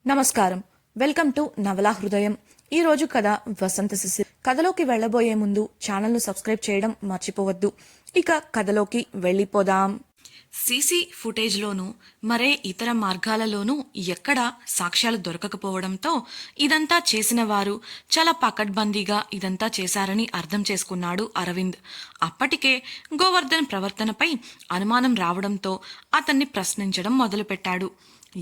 నమస్కారం. Welcome to నవలా హృదయం. ఈ రోజు కథ వసంత శిశిర్. కథలోకి వెళ్లబోయే ముందు ఛానల్ను సబ్స్క్రైబ్ చేయడం మర్చిపోవద్దు. ఇక కథలోకి వెళ్ళిపోదాం. సీసీ ఫుటేజ్లోనూ మరే ఇతర మార్గాలలోనూ ఎక్కడా సాక్ష్యాలు దొరకకపోవడంతో ఇదంతా చేసిన వారు చాలా పకడ్బందీగా ఇదంతా చేశారని అర్థం చేసుకున్నాడు అరవింద్. అప్పటికే గోవర్ధన్ ప్రవర్తనపై అనుమానం రావడంతో అతన్ని ప్రశ్నించడం మొదలుపెట్టాడు.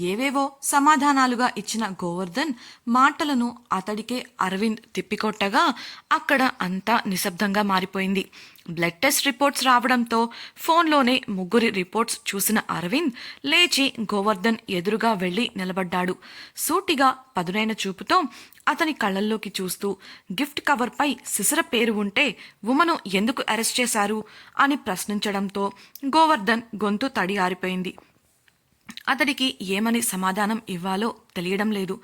ఏవేవో సమాధానాలుగా ఇచ్చిన గోవర్ధన్ మాటలను అతడికే అరవింద్ తిప్పికొట్టగా అక్కడ అంతా నిశ్శబ్దంగా మారిపోయింది. బ్లడ్ టెస్ట్ రిపోర్ట్స్ రావడంతో ఫోన్లోనే ముగ్గురి రిపోర్ట్స్ చూసిన అరవింద్ లేచి గోవర్ధన్ ఎదురుగా వెళ్లి నిలబడ్డాడు. సూటిగా పదునైన చూపుతో అతని కళ్ళల్లోకి చూస్తూ గిఫ్ట్ కవర్పై శిశిర పేరు ఉంటే ఉమను ఎందుకు అరెస్ట్ చేశారు అని ప్రశ్నించడంతో గోవర్ధన్ గొంతు తడి ఆరిపోయింది. అతడికి ఏమని సమాధానం ఇవ్వాలో తెలియడం లేదు.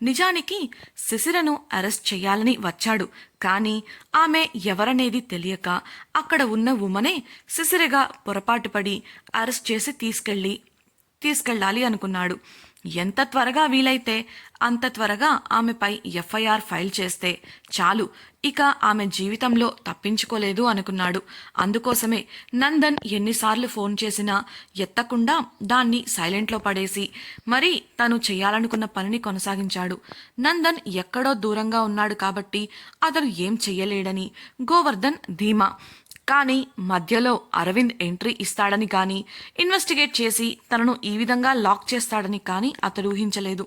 నిజానికి శిశిరను అరెస్ట్ చేయాలని వచ్చాడు. కానీ ఆమె ఎవరనేది తెలియక అక్కడ ఉన్న ఉమనే శిశిరగా పొరపాటుపడి అరెస్ట్ చేసి తీసుకెళ్ళాలి అనుకున్నాడు. ఎంత త్వరగా వీలైతే అంత త్వరగా ఆమెపై ఎఫ్ఐఆర్ ఫైల్ చేస్తే చాలు, ఇక ఆమె జీవితంలో తప్పించుకోలేదు అనుకున్నాడు. అందుకోసమే నందన్ ఎన్నిసార్లు ఫోన్ చేసినా ఎత్తకుండా దాన్ని సైలెంట్లో పడేసి మరీ తను చేయాలనుకున్న పనిని కొనసాగించాడు. నందన్ ఎక్కడో దూరంగా ఉన్నాడు కాబట్టి అతను ఏం చెయ్యలేడని గోవర్ధన్ ధీమా. కానీ మధ్యలో అరవింద్ ఎంట్రీ ఇస్తాడని కానీ ఇన్వెస్టిగేట్ చేసి తనను ఈ విధంగా లాక్ చేస్తాడని కానీ అతడు ఊహించలేదు.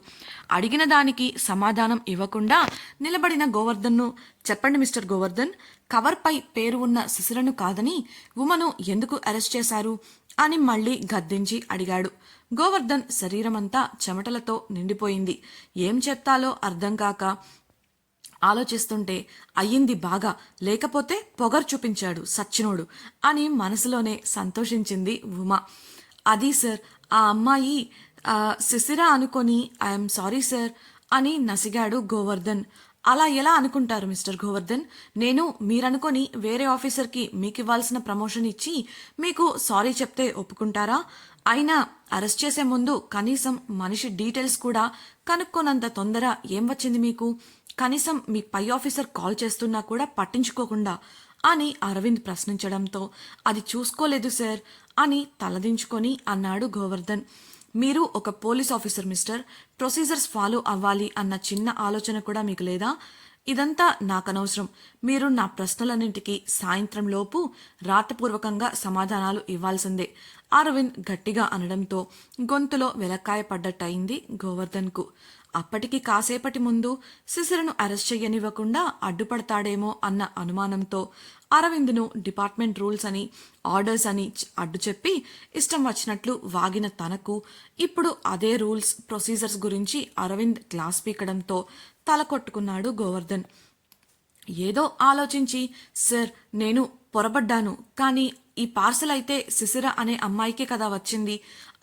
అడిగిన దానికి సమాధానం ఇవ్వకుండా నిలబడిన గోవర్ధన్ను, చెప్పండి మిస్టర్ గోవర్ధన్, కవర్పై పేరు ఉన్న శిశిరను కాదని ఉమను ఎందుకు అరెస్ట్ చేశారు అని మళ్లీ గద్దించి అడిగాడు. గోవర్ధన్ శరీరమంతా చెమటలతో నిండిపోయింది. ఏం చెప్తాలో అర్థం కాక ఆలోచిస్తుంటే అయ్యింది బాగా, లేకపోతే పొగరు చూపించాడు సచ్చినోడు అని మనసులోనే సంతోషించింది ఉమ. అది సార్, ఆ అమ్మాయి శిశిర అనుకొని ఐఎమ్ సారీ సార్ అని నసిగాడు గోవర్ధన్. అలా ఎలా అనుకుంటారు మిస్టర్ గోవర్ధన్? నేను మీరనుకొని వేరే ఆఫీసర్కి మీకు ఇవ్వాల్సిన ప్రమోషన్ ఇచ్చి మీకు సారీ చెప్తే ఒప్పుకుంటారా? అయినా అరెస్ట్ చేసే ముందు కనీసం మనిషి డీటెయిల్స్ కూడా కనుక్కోనంత తొందర ఏం వచ్చింది మీకు? కనీసం మీ పై ఆఫీసర్ కాల్ చేస్తున్నా కూడా పట్టించుకోకుండా అని అరవింద్ ప్రశ్నించడంతో అది చూసుకోలేదు సార్ అని తలదించుకొని అన్నాడు గోవర్ధన్. మీరు ఒక police officer mister, procedures follow అవ్వాలి అన్న చిన్న ఆలోచన కూడా మీకు లేదా? ఇదంతా నాకనవసరం. మీరు నా ప్రశ్నలన్నింటికీ సాయంత్రం లోపు రాతపూర్వకంగా సమాధానాలు ఇవ్వాల్సిందే అరవింద్ గట్టిగా అనడంతో గొంతులో వెలక్కాయ పడ్డట్టయింది గోవర్ధన్కు. అప్పటికి కాసేపటి ముందు శిశిరను అరెస్ట్ చెయ్యనివ్వకుండా అడ్డుపడతాడేమో అన్న అనుమానంతో అరవింద్ను డిపార్ట్మెంట్ రూల్స్ అని ఆర్డర్స్ అని అడ్డు చెప్పి ఇష్టం వచ్చినట్లు వాగిన తనకు ఇప్పుడు అదే రూల్స్ ప్రొసీజర్స్ గురించి అరవింద్ క్లాస్ పీకడంతో తల కొట్టుకున్నాడు గోవర్ధన్. ఏదో ఆలోచించి, సార్ నేను పొరబడ్డాను, కానీ ఈ పార్సల్ అయితే శిశిర అనే అమ్మాయికే కదా వచ్చింది.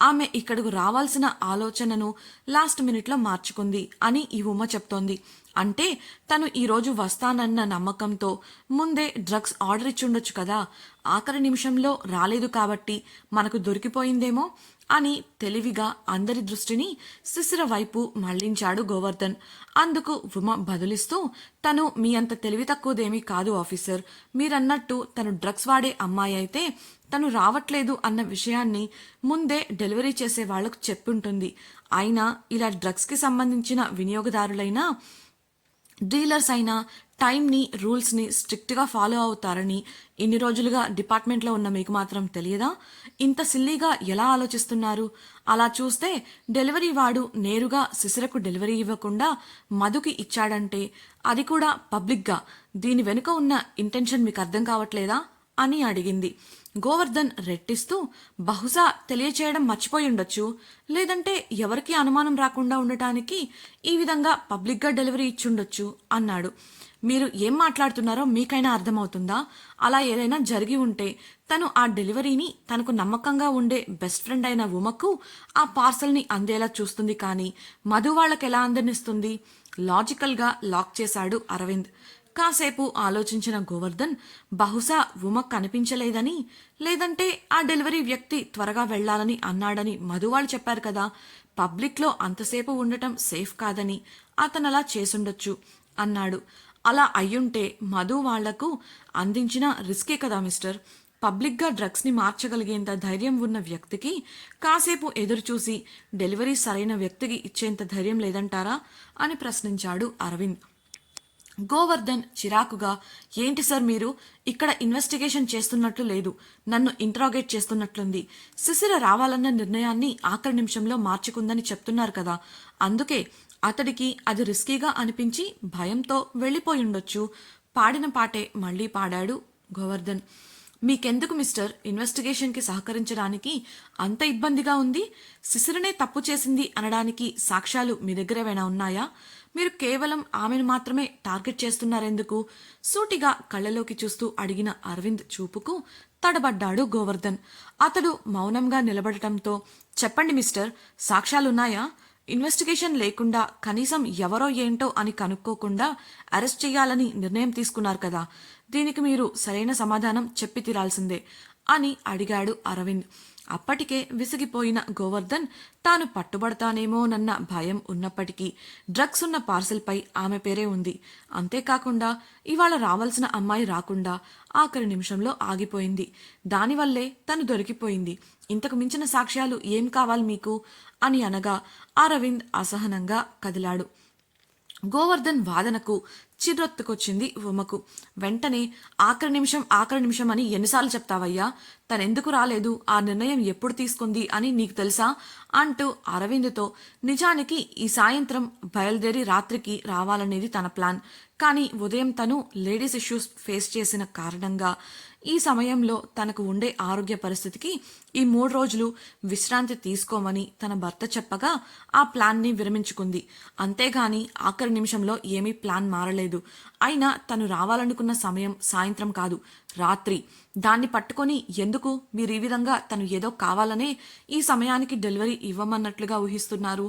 ఆమె ఇక్కడకు రావాల్సిన ఆలోచనను లాస్ట్ మినిట్లో మార్చుకుంది అని ఈ ఉమ చెప్తోంది. అంటే తను ఈరోజు వస్తానన్న నమ్మకంతో ముందే డ్రగ్స్ ఆర్డర్ ఇచ్చుండొచ్చు కదా. ఆఖరి నిమిషంలో రాలేదు కాబట్టి మనకు దొరికిపోయిందేమో అని తెలివిగా అందరి దృష్టిని శిశిర వైపు మళ్లించాడు గోవర్ధన్. అందుకు ఉమ బదులిస్తూ, తను మీ అంత తెలివి తక్కువదేమీ కాదు ఆఫీసర్. మీరన్నట్టు తను డ్రగ్స్ వాడే అమ్మాయి అయితే తను రావట్లేదు అన్న విషయాన్ని ముందే డెలివరీ చేసే వాళ్లకు చెప్పుంటుంది. అయినా ఇలా డ్రగ్స్కి సంబంధించిన వినియోగదారులైనా డీలర్స్ అయినా టైంని రూల్స్ని స్ట్రిక్ట్గా ఫాలో అవుతారని ఇన్ని రోజులుగా డిపార్ట్మెంట్లో ఉన్న మీకు మాత్రం తెలియదా? ఇంత సిల్లీగా ఎలా ఆలోచిస్తున్నారు? అలా చూస్తే డెలివరీ వాడు నేరుగా శిశిరకు డెలివరీ ఇవ్వకుండా మధుకి ఇచ్చాడంటే, అది కూడా పబ్లిక్గా, దీని వెనుక ఉన్న ఇంటెన్షన్ మీకు అర్థం కావట్లేదా అని అడిగింది. గోవర్ధన్ రెట్టిస్తూ, బహుశా తెలియచేయడం మర్చిపోయి ఉండొచ్చు, లేదంటే ఎవరికీ అనుమానం రాకుండా ఉండటానికి ఈ విధంగా పబ్లిక్గా డెలివరీ ఇచ్చుండొచ్చు అన్నాడు. మీరు ఏం మాట్లాడుతున్నారో మీకైనా అర్థమవుతుందా? అలా ఏదైనా జరిగి ఉంటే తను ఆ డెలివరీని తనకు నమ్మకంగా ఉండే బెస్ట్ ఫ్రెండ్ అయిన ఉమకు ఆ పార్సల్ని అందేలా చూస్తుంది, కానీ మధు వాళ్ళకి ఎలా అందనిస్తుంది? లాజికల్గా లాక్ చేశాడు అరవింద్. కాసేపు ఆలోచించిన గోవర్ధన్ బహుశా ఉమ కనిపించలేదని, లేదంటే ఆ డెలివరీ వ్యక్తి త్వరగా వెళ్లాలని అన్నాడని మధువాళ్ళు చెప్పారు కదా. పబ్లిక్లో అంతసేపు ఉండటం సేఫ్ కాదని అతను అలా చేసుండొచ్చు అన్నాడు. అలా అయ్యుంటే మధు వాళ్లకు అందించిన రిస్కే కదా మిస్టర్. పబ్లిక్గా డ్రగ్స్ని మార్చగలిగేంత ధైర్యం ఉన్న వ్యక్తికి కాసేపు ఎదురుచూసి డెలివరీ సరైన వ్యక్తికి ఇచ్చేంత ధైర్యం లేదంటారా అని ప్రశ్నించాడు అరవింద్. గోవర్ధన్ చిరాకుగా, ఏంటి సార్ మీరు ఇక్కడ ఇన్వెస్టిగేషన్ చేస్తున్నట్లు లేదు, నన్ను ఇంట్రాగేట్ చేస్తున్నట్లుంది. శిశిర రావాలన్న నిర్ణయాన్ని ఆఖరి నిమిషంలో మార్చుకుందని చెప్తున్నారు కదా, అందుకే అతడికి అది రిస్కీగా అనిపించి భయంతో వెళ్ళిపోయుండొచ్చు. పాడిన పాటే మళ్లీ పాడాడు గోవర్ధన్. మీకెందుకు మిస్టర్ ఇన్వెస్టిగేషన్కి సహకరించడానికి అంత ఇబ్బందిగా ఉంది? శిశిరనే తప్పు చేసింది అనడానికి సాక్ష్యాలు మీ దగ్గర ఏమైనా ఉన్నాయా? మీరు కేవలం ఆమెను మాత్రమే టార్గెట్ చేస్తున్నారెందుకు? సూటిగా కళ్ళలోకి చూస్తూ అడిగిన అరవింద్ చూపుకు తడబడ్డాడు గోవర్ధన్. అతడు మౌనంగా నిలబడటంతో, చెప్పండి మిస్టర్, సాక్ష్యాలున్నాయా? ఇన్వెస్టిగేషన్ లేకుండా కనీసం ఎవరో ఏంటో అని కనుక్కోకుండా అరెస్ట్ చేయాలని నిర్ణయం తీసుకున్నారు కదా, దీనికి మీరు సరైన సమాధానం చెప్పి తీరాల్సిందే అని అడిగాడు అరవింద్. అప్పటికే విసిగిపోయిన గోవర్ధన్ తాను పట్టుబడతానేమోనన్న భయం ఉన్నప్పటికీ డ్రగ్స్ ఉన్న పార్సెల్పై ఆమె పేరే ఉంది. అంతేకాకుండా ఇవాళ రావాల్సిన అమ్మాయి రాకుండా ఆఖరి నిమిషంలో ఆగిపోయింది. దానివల్లే తను దొరికిపోయింది. ఇంతకు మించిన సాక్ష్యాలు ఏం కావాలి మీకు అని అనగా అరవింద్ అసహనంగా కదిలాడు. గోవర్ధన్ వాదనకు చిర్రొత్తుకొచ్చింది ఉమకు. వెంటనే ఆఖరి నిమిషం అని ఎన్నిసార్లు చెప్తావయ్యా? తనెందుకు రాలేదు, ఆ నిర్ణయం ఎప్పుడు తీసుకుంది అని నీకు తెలుసా అంటూ అరవింద్తో, నిజానికి ఈ సాయంత్రం బయలుదేరి రాత్రికి రావాలనేది తన ప్లాన్. కానీ ఉదయం తను లేడీస్ ఇష్యూస్ ఫేస్ చేసిన కారణంగా ఈ సమయంలో తనకు ఉండే ఆరోగ్య పరిస్థితికి ఈ 3 రోజులు విశ్రాంతి తీసుకోమని తన భర్త చెప్పగా ఆ ప్లాన్ని విరమించుకుంది. అంతేగాని ఆఖరి నిమిషంలో ఏమీ ప్లాన్ మారలేదు. అయినా తను రావాలనుకున్న సమయం సాయంత్రం కాదు, రాత్రి. దాన్ని పట్టుకొని ఎందుకు మీరు ఈ విధంగా తను ఏదో కావాలనే ఈ సమయానికి డెలివరీ ఇవ్వమన్నట్లుగా ఊహిస్తున్నారు?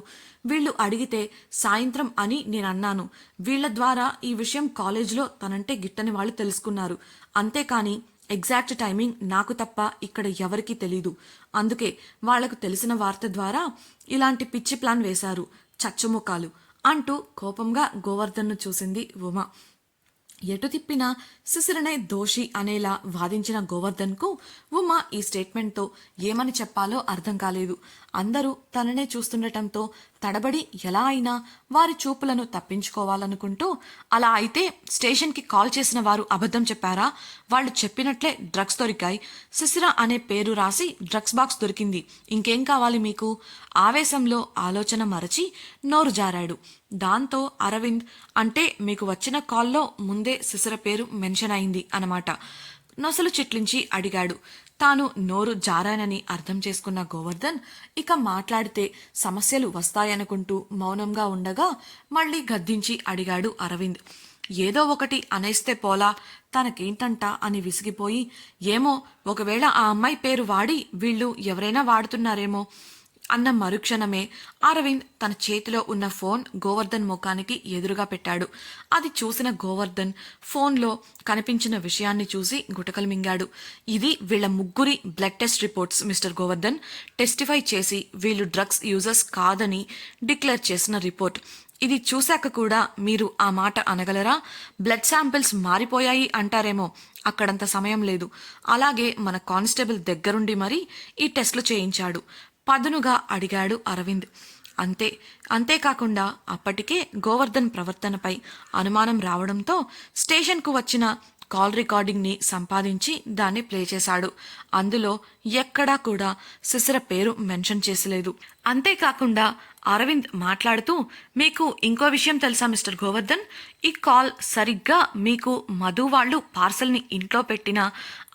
వీళ్ళు అడిగితే సాయంత్రం అని నేనన్నాను. వీళ్ల ద్వారా ఈ విషయం కాలేజ్లో తనంటే గిట్టని వాళ్ళు తెలుసుకున్నారు. అంతేకాని ఎగ్జాక్ట్ టైమింగ్ నాకు తప్ప ఇక్కడ ఎవరికీ తెలీదు. అందుకే వాళ్లకు తెలిసిన వార్త ద్వారా ఇలాంటి పిచ్చి ప్లాన్ వేశారు చచ్చుముఖాలు అంటూ కోపంగా గోవర్ధన్ను చూసింది ఉమ. ఎటు తిప్పినా శిశిరనే దోషి అనేలా వాదించిన గోవర్ధన్కు ఉమ ఈ స్టేట్మెంట్తో ఏమని చెప్పాలో అర్థం కాలేదు. అందరూ తననే చూస్తుండటంతో తడబడి ఎలా అయినా వారి చూపులను తప్పించుకోవాలనుకుంటూ, అలా అయితే స్టేషన్కి కాల్ చేసిన వారు అబద్ధం చెప్పారా? వాళ్ళు చెప్పినట్లే డ్రగ్స్ దొరికాయి. శిశిర అనే పేరు రాసి డ్రగ్స్ బాక్స్ దొరికింది. ఇంకేం కావాలి మీకు? ఆవేశంలో ఆలోచన మరచి నోరు జారాడు. దాంతో అరవింద్, అంటే మీకు వచ్చిన కాల్లో ముందే శిశిర పేరు మెన్షన్ అయింది అన్నమాట. నొసలు చిట్లించి అడిగాడు. తాను నోరు జారానని అర్థం చేసుకున్న గోవర్ధన్ ఇక మాట్లాడితే సమస్యలు వస్తాయనుకుంటూ మౌనంగా ఉండగా మళ్లీ గద్దించి అడిగాడు అరవింద్. ఏదో ఒకటి అనేస్తే పోలా, తనకేంటంట అని విసిగిపోయి, ఏమో ఒకవేళ ఆ అమ్మాయి పేరు వాడి వీళ్ళు ఎవరైనా వాడుతున్నారేమో అన్న మరుక్షణమే అరవింద్ తన చేతిలో ఉన్న ఫోన్ గోవర్ధన్ ముఖానికి ఎదురుగా పెట్టాడు. అది చూసిన గోవర్ధన్ ఫోన్లో కనిపించిన విషయాన్ని చూసి గుటకలు మింగాడు. ఇది వీళ్ళ ముగ్గురి blood test reports mister Govardhan. Testify చేసి వీళ్ళు డ్రగ్స్ యూజర్స్ కాదని డిక్లేర్ చేసిన రిపోర్ట్. ఇది చూశాక కూడా మీరు ఆ మాట అనగలరా? బ్లడ్ శాంపిల్స్ మారిపోయాయి అంటారేమో, అక్కడంత సమయం లేదు. అలాగే మన కానిస్టేబుల్ దగ్గరుండి మరీ ఈ టెస్టులు చేయించాడు పదునుగా అడిగాడు అరవింద్. అంతేకాకుండా అప్పటికే గోవర్ధన్ ప్రవర్తనపై అనుమానం రావడంతో స్టేషన్కు వచ్చిన కాల్ రికార్డింగ్ని సంపాదించి దాన్ని ప్లే చేశాడు. అందులో ఎక్కడా కూడా శిశిర పేరు మెన్షన్ చేసలేదు. అంతేకాకుండా అరవింద్ మాట్లాడుతూ, మీకు ఇంకో విషయం తెలుసా మిస్టర్ గోవర్ధన్? ఈ కాల్ సరిగ్గా మీకు మధు వాళ్ళు పార్సల్ని ఇంట్లో పెట్టిన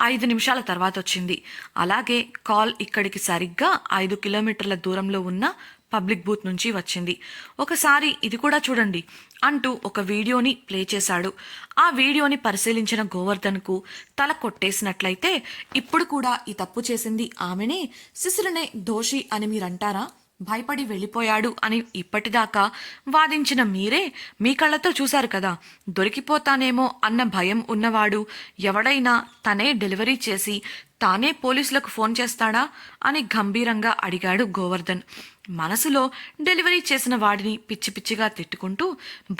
5 నిమిషాల తర్వాత వచ్చింది. అలాగే కాల్ ఇక్కడికి సరిగ్గా 5 కిలోమీటర్ల దూరంలో ఉన్న పబ్లిక్ బూత్ నుంచి వచ్చింది. ఒకసారి ఇది కూడా చూడండి అంటూ ఒక వీడియోని ప్లే చేశాడు. ఆ వీడియోని పరిశీలించిన గోవర్ధన్కు తల కొట్టేసినట్లయితే, ఇప్పుడు కూడా ఈ తప్పు చేసింది ఆమెనే, శిశిరనే దోషి అని మీరంటారా? భయపడి వెళ్ళిపోయాడు అని ఇప్పటిదాకా వాదించిన మీరే మీ కళ్ళతో చూశారు కదా. దొరికిపోతానేమో అన్న భయం ఉన్నవాడు ఎవడైనా తనే డెలివరీ చేసి తానే పోలీసులకు ఫోన్ చేస్తాడా అని గంభీరంగా అడిగాడు గోవర్ధన్. మనసులో డెలివరీ చేసిన వాడిని పిచ్చి పిచ్చిగా తిట్టుకుంటూ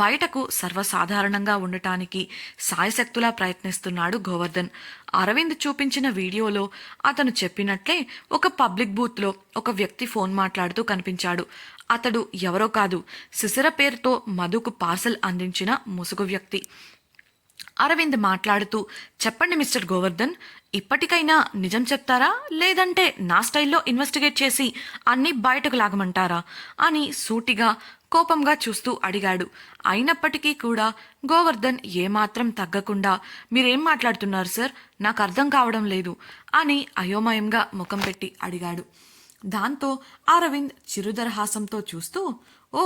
బయటకు సర్వసాధారణంగా ఉండటానికి సాయశక్తులా ప్రయత్నిస్తున్నాడు గోవర్ధన్. అరవింద్ చూపించిన వీడియోలో అతను చెప్పినట్లే ఒక పబ్లిక్ బూత్లో ఒక వ్యక్తి ఫోన్ మాట్లాడుతూ కనిపించాడు. అతడు ఎవరో కాదు, శిశిర పేరుతో మధుకు పార్సల్ అందించిన ముసుగు వ్యక్తి. అరవింద్ మాట్లాడుతూ, చెప్పండి మిస్టర్ గోవర్ధన్, ఇప్పటికైనా నిజం చెప్తారా లేదంటే నా స్టైల్లో ఇన్వెస్టిగేట్ చేసి అన్నీ బయటకు లాగమంటారా అని సూటిగా కోపంగా చూస్తూ అడిగాడు. అయినప్పటికీ కూడా గోవర్ధన్ ఏమాత్రం తగ్గకుండా, మీరేం మాట్లాడుతున్నారు సార్, నాకు అర్థం కావడం లేదు అని అయోమయంగా ముఖం పెట్టి అడిగాడు. దాంతో అరవింద్ చిరుదరహాసంతో చూస్తూ, ఓ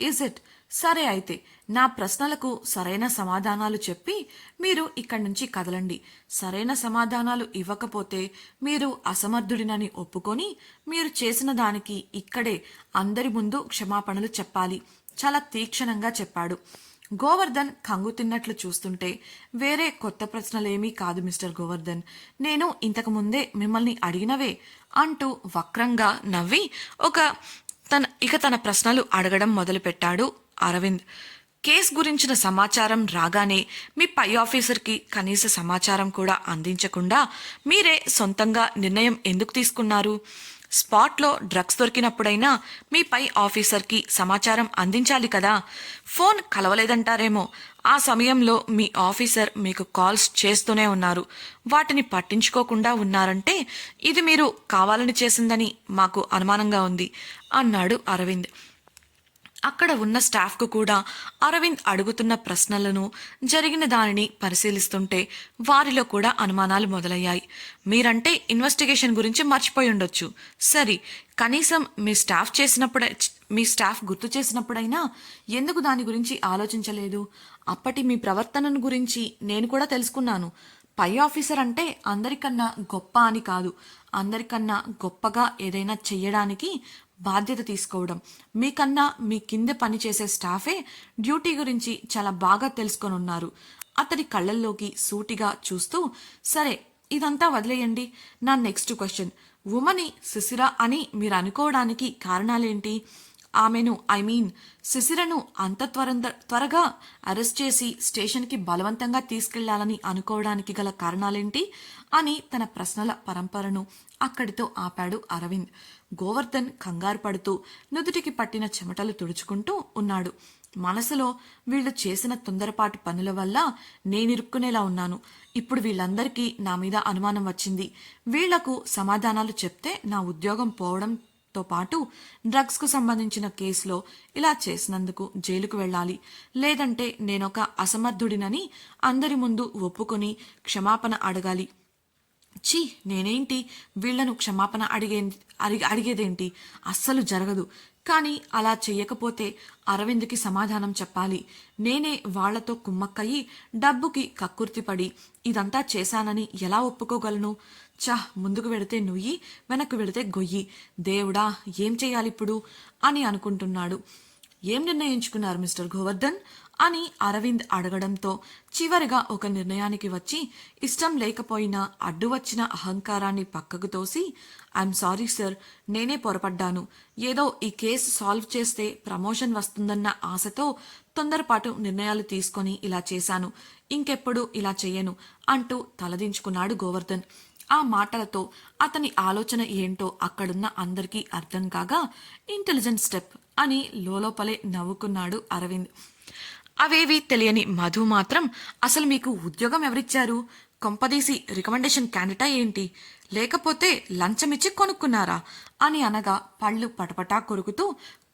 ఈజ్ ఇట్, సరే అయితే నా ప్రశ్నలకు సరైన సమాధానాలు చెప్పి మీరు ఇక్కడి నుంచి కదలండి. సరైన సమాధానాలు ఇవ్వకపోతే మీరు అసమర్థుడినని ఒప్పుకొని మీరు చేసిన దానికి ఇక్కడే అందరి ముందు క్షమాపణలు చెప్పాలి, చాలా తీక్షణంగా చెప్పాడు. గోవర్ధన్ కంగు తిన్నట్లు చూస్తుంటే, వేరే కొత్త ప్రశ్నలేమీ కాదు మిస్టర్ గోవర్ధన్, నేను ఇంతకు ముందే మిమ్మల్ని అడిగినవే అంటూ వక్రంగా నవ్వి తన ప్రశ్నలు అడగడం మొదలుపెట్టాడు అరవింద్. కేస్ గురించిన సమాచారం రాగానే మీ పై ఆఫీసర్కి కనీస సమాచారం కూడా అందించకుండా మీరే సొంతంగా నిర్ణయం ఎందుకు తీసుకున్నారు? స్పాట్లో డ్రగ్స్ దొరికినప్పుడైనా మీ పై ఆఫీసర్కి సమాచారం అందించాలి కదా. ఫోన్ కలవలేదంటారేమో, ఆ సమయంలో మీ ఆఫీసర్ మీకు కాల్స్ చేస్తూనే ఉన్నారు, వాటిని పట్టించుకోకుండా ఉన్నారంటే ఇది మీరు కావాలని చేసిందని మాకు అనుమానంగా ఉంది అన్నాడు అరవింద్. అక్కడ ఉన్న స్టాఫ్కు కూడా అరవింద్ అడుగుతున్న ప్రశ్నలను, జరిగిన దానిని పరిశీలిస్తుంటే వారిలో కూడా అనుమానాలు మొదలయ్యాయి. మీరంటే ఇన్వెస్టిగేషన్ గురించి మర్చిపోయి ఉండొచ్చు, సరే కనీసం మీ స్టాఫ్ గుర్తు చేసినప్పుడైనా ఎందుకు దాని గురించి ఆలోచించలేదు? అప్పటి మీ ప్రవర్తనను గురించి నేను కూడా తెలుసుకున్నాను. పై ఆఫీసర్ అంటే అందరికన్నా గొప్ప అని కాదు, అందరికన్నా గొప్పగా ఏదైనా చెయ్యడానికి బాధ్యత తీసుకోవడం. మీకన్నా మీ కింద పనిచేసే స్టాఫే డ్యూటీ గురించి చాలా బాగా తెలుసుకొని ఉన్నారు. అతడి కళ్ళల్లోకి సూటిగా చూస్తూ, సరే ఇదంతా వదిలేయండి, నా నెక్స్ట్ క్వశ్చన్, ఉమని శిశిర అని మీరు అనుకోవడానికి కారణాలేంటి? ఆమెను శిశిరను అంత త్వరగా అరెస్ట్ చేసి స్టేషన్కి బలవంతంగా తీసుకెళ్లాలని అనుకోవడానికి గల కారణాలేంటి అని తన ప్రశ్నల పరంపరను అక్కడితో ఆపాడు అరవింద్. గోవర్ధన్ కంగారు పడుతూ నుదుటికి పట్టిన చెమటలు తుడుచుకుంటూ ఉన్నాడు. మనసులో వీళ్లు చేసిన తొందరపాటు పనుల వల్ల నేనిరుక్కునేలా ఉన్నాను. ఇప్పుడు వీళ్ళందరికీ నా మీద అనుమానం వచ్చింది. వీళ్లకు సమాధానాలు చెప్తే నా ఉద్యోగం పోవడంతో పాటు డ్రగ్స్కు సంబంధించిన కేసులో ఇలా చేసినందుకు జైలుకు వెళ్ళాలి, లేదంటే నేనొక అసమర్థుడినని అందరి ముందు ఒప్పుకొని క్షమాపణ అడగాలి. ఛీ, నేనేంటి వీళ్లను క్షమాపణ అడిగేదేంటి? అస్సలు జరగదు. కానీ అలా చెయ్యకపోతే అరవింద్కి సమాధానం చెప్పాలి. నేనే వాళ్లతో కుమ్మక్కయి డబ్బుకి కక్కుర్తిపడి ఇదంతా చేశానని ఎలా ఒప్పుకోగలను? ముందుకు వెడితే నుయ్యి, వెనక్కు వెడితే గొయ్యి, దేవుడా ఏం చెయ్యాలిప్పుడు అని అనుకుంటున్నాడు. ఏం నిర్ణయించుకున్నారు మిస్టర్ గోవర్ధన్ అని అరవింద్ అడగడంతో చివరిగా ఒక నిర్ణయానికి వచ్చి, ఇష్టం లేకపోయినా అడ్డు వచ్చిన అహంకారాన్ని పక్కకు తోసి, ఐఎమ్ సారీ సార్, నేనే పొరపడ్డాను. ఏదో ఈ కేసు సాల్వ్ చేస్తే ప్రమోషన్ వస్తుందన్న ఆశతో తొందరపాటు నిర్ణయాలు తీసుకొని ఇలా చేశాను, ఇంకెప్పుడు ఇలా చెయ్యను అంటూ తలదించుకున్నాడు గోవర్ధన్. ఆ మాటలతో అతని ఆలోచన ఏంటో అక్కడున్న అందరికీ అర్థం కాగా, ఇంటెలిజెంట్ స్టెప్ అని లోలోపలే నవ్వుకున్నాడు అరవింద్. అవేవీ తెలియని మధు మాత్రం, అసలు మీకు ఉద్యోగం ఎవరిచ్చారు? కొంపదీసి రికమెండేషన్ క్యాండిడేటా ఏంటి? లేకపోతే లంచమిచ్చి కొనుక్కున్నారా అని అనగా పళ్ళు పటపటా కొరుకుతూ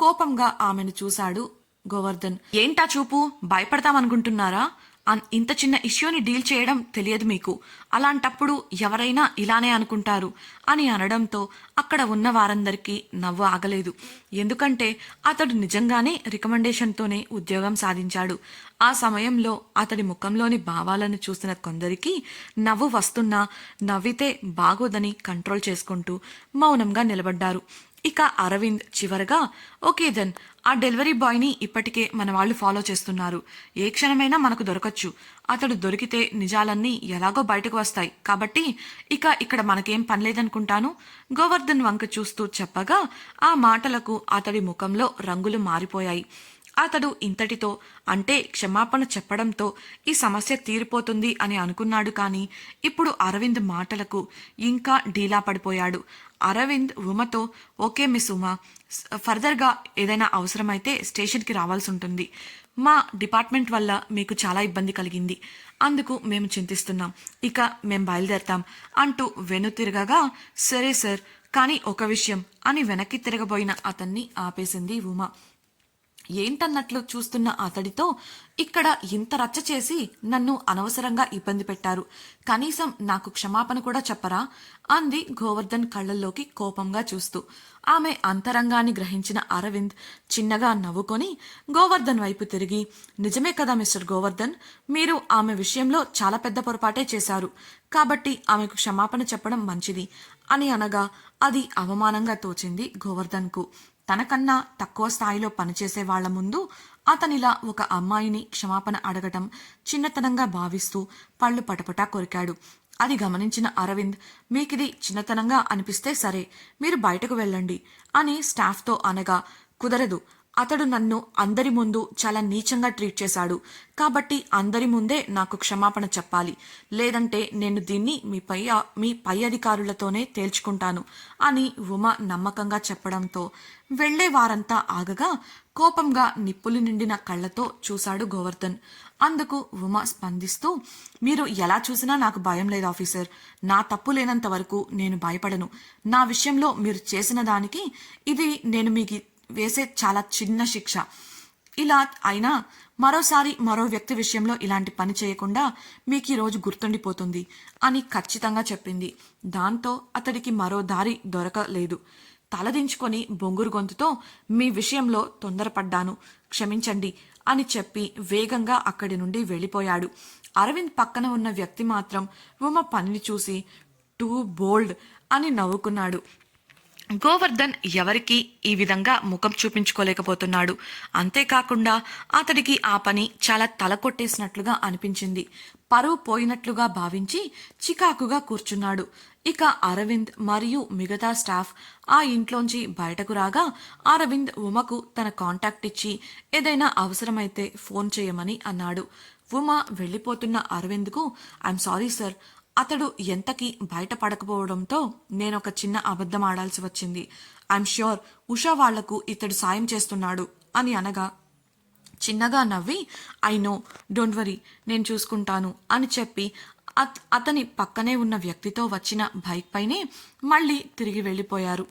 కోపంగా ఆమెను చూశాడు గోవర్ధన్. ఏంటా చూపు, భయపడతామనుకుంటున్నారా? ఇంత చిన్న ఇష్యూని డీల్ చేయడం తెలియదు మీకు, అలాంటప్పుడు ఎవరైనా ఇలానే అనుకుంటారు అని అనడంతో అక్కడ ఉన్న వారందరికీ నవ్వు ఆగలేదు. ఎందుకంటే అతడు నిజంగానే రికమెండేషన్తోనే ఉద్యోగం సాధించాడు. ఆ సమయంలో అతడి ముఖంలోని భావాలను చూసిన కొందరికి నవ్వు వస్తున్నా నవ్వితే బాగోదని కంట్రోల్ చేసుకుంటూ మౌనంగా నిలబడ్డారు. ఇక అరవింద్ చివరగా ఓకే దెన్ ఆ డెలివరీ బాయ్ని ఇప్పటికే మన వాళ్ళు ఫాలో చేస్తున్నారు. ఏ క్షణమైనా మనకు దొరకచ్చు. అతడు దొరికితే నిజాలన్నీ ఎలాగో బయటకు వస్తాయి. కాబట్టి ఇక్కడ మనకేం పనిలేదనుకుంటాను. గోవర్ధన్ వంక చూస్తూ చెప్పగా ఆ మాటలకు అతడి ముఖంలో రంగులు మారిపోయాయి. అతడు ఇంతటితో అంటే క్షమాపణ చెప్పడంతో ఈ సమస్య తీరిపోతుంది అని అనుకున్నాడు. కానీ ఇప్పుడు అరవింద్ మాటలకు ఇంకా డీలా పడిపోయాడు. అరవింద్ ఉమతో ఓకే మిస్ ఉమా, ఫర్దర్గా ఏదైనా అవసరమైతే స్టేషన్కి రావాల్సి ఉంటుంది. మా డిపార్ట్మెంట్ వల్ల మీకు చాలా ఇబ్బంది కలిగింది. అందుకు మేము చింతిస్తున్నాం. ఇక మేం బయలుదేరతాం అంటూ వెనుతిరగగా సరే సార్, కానీ ఒక విషయం అని వెనక్కి తిరగబోయిన అతన్ని ఆపేసింది ఉమా. ఏంటన్నట్లు చూస్తున్న అతడితో ఇక్కడ ఇంత రచ్చ చేసి నన్ను అనవసరంగా ఇబ్బంది పెట్టారు. కనీసం నాకు క్షమాపణ కూడా చెప్పరా అంది గోవర్ధన్ కళ్ళల్లోకి కోపంగా చూస్తూ. ఆమె అంతరంగాన్ని గ్రహించిన అరవింద్ చిన్నగా నవ్వుకొని గోవర్ధన్ వైపు తిరిగి నిజమే కదా మిస్టర్ గోవర్ధన్, మీరు ఆమె విషయంలో చాలా పెద్ద పొరపాటే చేశారు. కాబట్టి ఆమెకు క్షమాపణ చెప్పడం మంచిది అని అనగా అది అవమానంగా తోచింది గోవర్ధన్కు. తనకన్నా తక్కువ స్థాయిలో పనిచేసే వాళ్ల ముందు అతనిలా ఒక అమ్మాయిని క్షమాపణ అడగటం చిన్నతనంగా భావిస్తూ పళ్ళు పటపటా కొరికాడు. అది గమనించిన అరవింద్ మీకిది చిన్నతనంగా అనిపిస్తే సరే, మీరు బయటకు వెళ్ళండి అని స్టాఫ్తో అనగా కుదరదు. అతడు నన్ను అందరి ముందు చాలా నీచంగా ట్రీట్ చేశాడు. కాబట్టి అందరి ముందే నాకు క్షమాపణ చెప్పాలి. లేదంటే నేను దీన్ని మీ పై అధికారులతోనే తేల్చుకుంటాను అని ఉమ నమ్మకంగా చెప్పడంతో వెళ్లే వారంతా ఆగగా కోపంగా నిప్పులు నిండిన కళ్లతో చూశాడు గోవర్ధన్. అందుకు ఉమ స్పందిస్తూ మీరు ఎలా చూసినా నాకు భయం లేదు ఆఫీసర్. నా తప్పు లేనంత వరకు నేను భయపడను. నా విషయంలో మీరు చేసిన దానికి ఇది నేను మీకు వేసే చాలా చిన్న శిక్ష. ఇలా అయినా మరోసారి మరో వ్యక్తి విషయంలో ఇలాంటి పని చేయకుండా మీకు ఈ రోజు గుర్తుండిపోతుంది అని ఖచ్చితంగా చెప్పింది. దాంతో అతడికి మరో దారి దొరకలేదు. తలదించుకొని బొంగురు గొంతుతో మీ విషయంలో తొందరపడ్డాను, క్షమించండి అని చెప్పి వేగంగా అక్కడి నుండి వెళ్ళిపోయాడు. అరవింద్ పక్కన ఉన్న వ్యక్తి మాత్రం ఉమ పనిని చూసి టూ బోల్డ్ అని నవ్వుకున్నాడు. గోవర్ధన్ ఎవరికి ఈ విధంగా ముఖం చూపించుకోలేకపోతున్నాడు. అంతేకాకుండా అతడికి ఆ పని చాలా తల కొట్టేసినట్లుగా అనిపించింది. పరువు పోయినట్లుగా భావించి చికాకుగా కూర్చున్నాడు. ఇక అరవింద్ మరియు మిగతా స్టాఫ్ ఆ ఇంట్లోంచి బయటకు రాగా అరవింద్ ఉమకు తన కాంటాక్ట్ ఇచ్చి ఏదైనా అవసరమైతే ఫోన్ చేయమని అన్నాడు. ఉమ వెళ్ళిపోతున్న అరవింద్కు ఐఎమ్ సారీ సార్, అతడు ఎంతకీ బయటపడకపోవడంతో నేనొక చిన్న అబద్ధం ఆడాల్సి వచ్చింది. ఐఎమ్ ష్యూర్ ఉషా వాళ్లకు ఇతడు సాయం చేస్తున్నాడు అని అనగా చిన్నగా నవ్వి ఐ నో, డోంట్ వరీ, నేను చూసుకుంటాను అని చెప్పి అతని పక్కనే ఉన్న వ్యక్తితో వచ్చిన బైక్ పైనే మళ్ళీ తిరిగి వెళ్ళిపోయారు.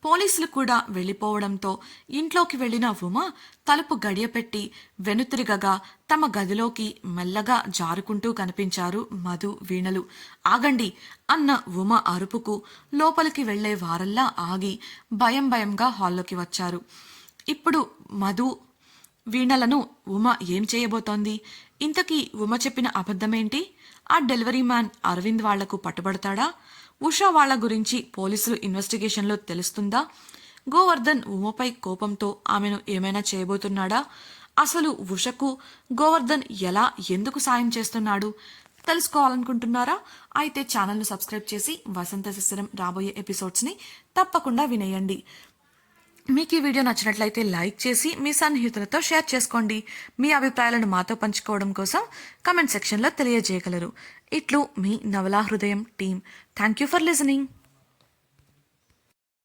పోలీసులు కూడా వెళ్ళిపోవడంతో ఇంట్లోకి వెళ్లిన ఉమ తలుపు గడియపెట్టి వెనుతిరగగా తమ గదిలోకి మెల్లగా జారుకుంటూ కనిపించారు మధు, వీణలు. ఆగండి అన్న ఉమ అరుపుకు లోపలికి వెళ్లే వారల్లా ఆగి భయంగా హాల్లోకి వచ్చారు. ఇప్పుడు మధు, వీణలను ఉమ ఏం చేయబోతోంది? ఇంతకీ ఉమ చెప్పిన అబద్ధమేంటి? ఆ డెలివరీ మ్యాన్ అరవింద్ వాళ్లకు పట్టుబడతాడా? ఉషా వాళ్ల గురించి పోలీసులు ఇన్వెస్టిగేషన్లో తెలుస్తుందా? గోవర్ధన్ ఉమపై కోపంతో ఆమెను ఏమైనా చేయబోతున్నాడా? అసలు ఉషకు గోవర్ధన్ ఎందుకు సాయం చేస్తున్నాడు తెలుసుకోవాలనుకుంటున్నారా? అయితే ఛానల్ను సబ్స్క్రైబ్ చేసి వసంత శిశిరం రాబోయే ఎపిసోడ్స్ని తప్పకుండా వినేయండి. మీకు ఈ వీడియో నచ్చినట్లయితే లైక్ చేసి మీ సన్నిహితులతో షేర్ చేసుకోండి. మీ అభిప్రాయాలను మాతో పంచుకోవడం కోసం కమెంట్ సెక్షన్లో తెలియజేయగలరు. ఇట్లు మీ నవలా హృదయం team. Thank you for listening.